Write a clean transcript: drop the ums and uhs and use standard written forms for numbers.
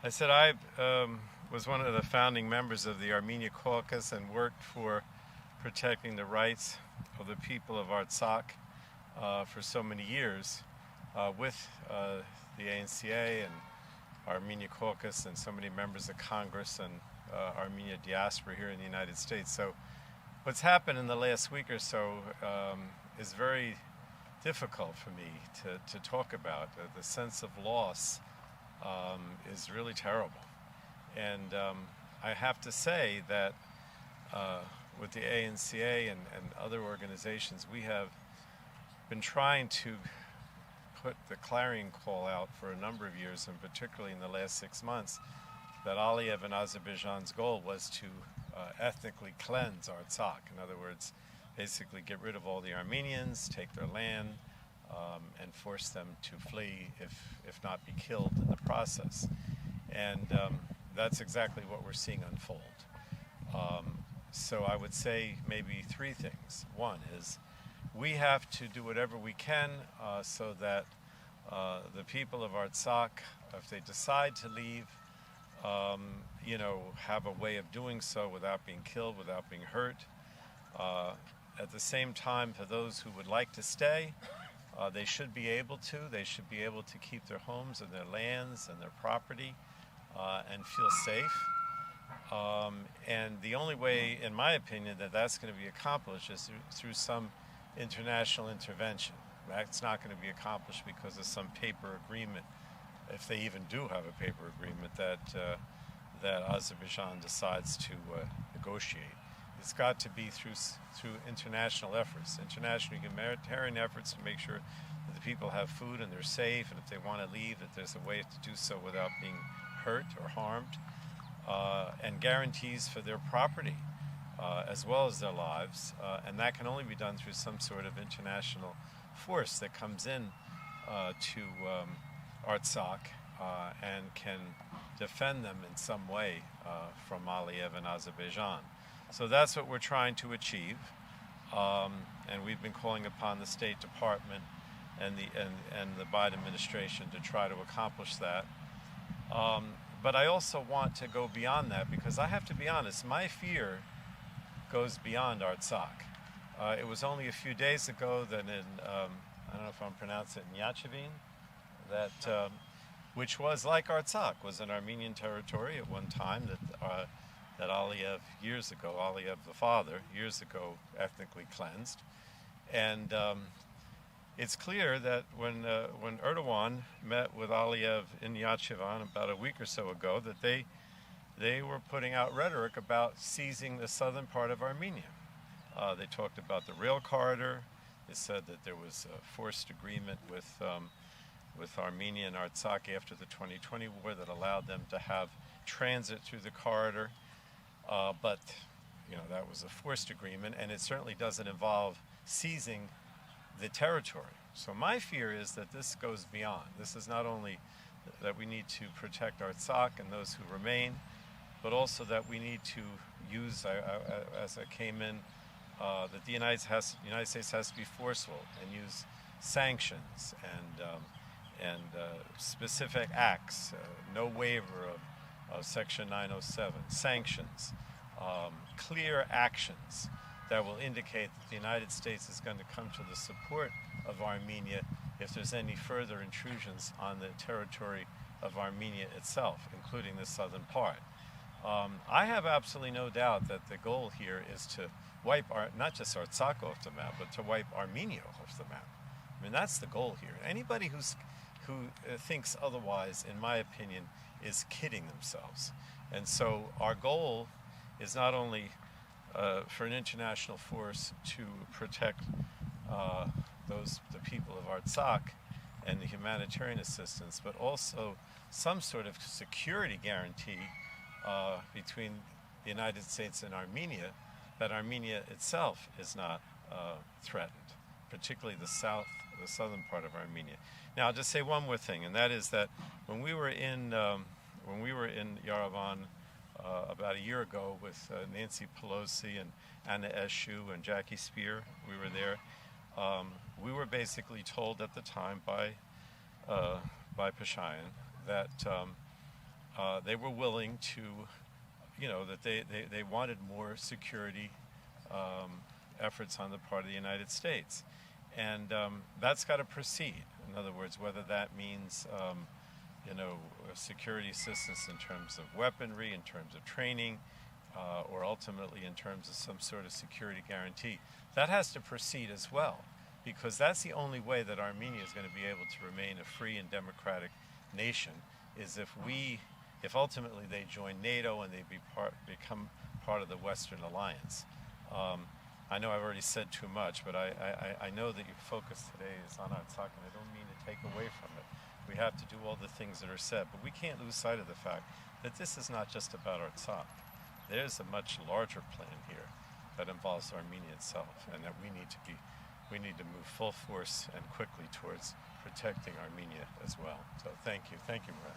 I said I was one of the founding members of the Armenia Caucus and worked for protecting the rights of the people of Artsakh for so many years with the ANCA and Armenia Caucus and so many members of Congress and Armenia diaspora here in the United States. So what's happened in the last week or so is very difficult for me to talk about. The sense of loss is really terrible. And I have to say that with the ANCA and other organizations, we have been trying to put the clarion call out for a number of years, and particularly in the last 6 months, that Aliyev and Azerbaijan's goal was to ethnically cleanse Artsakh. In other words, basically get rid of all the Armenians, take their land, and force them to flee, if not be killed in the process. And that's exactly what we're seeing unfold. So I would say maybe three things. One is we have to do whatever we can so that the people of Artsakh, if they decide to leave, have a way of doing so without being killed, without being hurt. At the same time, for those who would like to stay, they should be able to. They should be able to keep their homes and their lands and their property and feel safe. And the only way, in my opinion, that that's going to be accomplished is through some international intervention. That's not going to be accomplished because of some paper agreement, if they even do have a paper agreement that Azerbaijan decides to negotiate. It's got to be through international efforts, international humanitarian efforts to make sure that the people have food and they're safe, and if they want to leave, that there's a way to do so without being hurt or harmed, and guarantees for their property as well as their lives, and that can only be done through some sort of international force that comes in to Artsakh and can defend them in some way from Aliyev and Azerbaijan. So that's what we're trying to achieve, and we've been calling upon the State Department and the Biden administration to try to accomplish that. But I also want to go beyond that, because I have to be honest, my fear goes beyond Artsakh. It was only a few days ago that in, I don't know if I'm pronouncing it, Nyachevin, that which was like Artsakh, was an Armenian territory at one time that Aliyev years ago, Aliyev the father, years ago ethnically cleansed. And it's clear that when Erdogan met with Aliyev in Nyachevin about a week or so ago, that they were putting out rhetoric about seizing the southern part of Armenia. They talked about the rail corridor. They said that there was a forced agreement with Armenia and Artsakh after the 2020 war that allowed them to have transit through the corridor. But that was a forced agreement, and it certainly doesn't involve seizing the territory. So my fear is that this goes beyond. This is not only that we need to protect Artsakh and those who remain, but also that we need to use, as I came in, that the United States has to be forceful and use sanctions and specific acts, no waiver of Section 907, sanctions, clear actions that will indicate that the United States is going to come to the support of Armenia if there's any further intrusions on the territory of Armenia itself, including the southern part. I have absolutely no doubt that the goal here is to wipe not just Artsakh off the map, but to wipe Armenia off the map. I mean, that's the goal here. Anybody who thinks otherwise, in my opinion, is kidding themselves. And so our goal is not only for an international force to protect the people of Artsakh and the humanitarian assistance, but also some sort of security guarantee between the United States and Armenia, that Armenia itself is not threatened, particularly the southern part of Armenia. Now, I'll just say one more thing, and that is that when we were in Yerevan about a year ago with Nancy Pelosi and Anna Eshoo and Jackie Spear, we were there. We were basically told at the time by Pashayan that they were willing to, that they wanted more security efforts on the part of the United States. And that's got to proceed. In other words, whether that means, security assistance in terms of weaponry, in terms of training, or ultimately in terms of some sort of security guarantee, that has to proceed as well, because that's the only way that Armenia is going to be able to remain a free and democratic nation, is if ultimately they join NATO and they become part of the Western Alliance. I know I've already said too much, but I know that your focus today is on Artsakh, and I don't mean to take away from it. We have to do all the things that are said, but we can't lose sight of the fact that this is not just about Artsakh. There's a much larger plan here that involves Armenia itself, and that we need to move full force and quickly towards protecting Armenia as well. So thank you, Murat.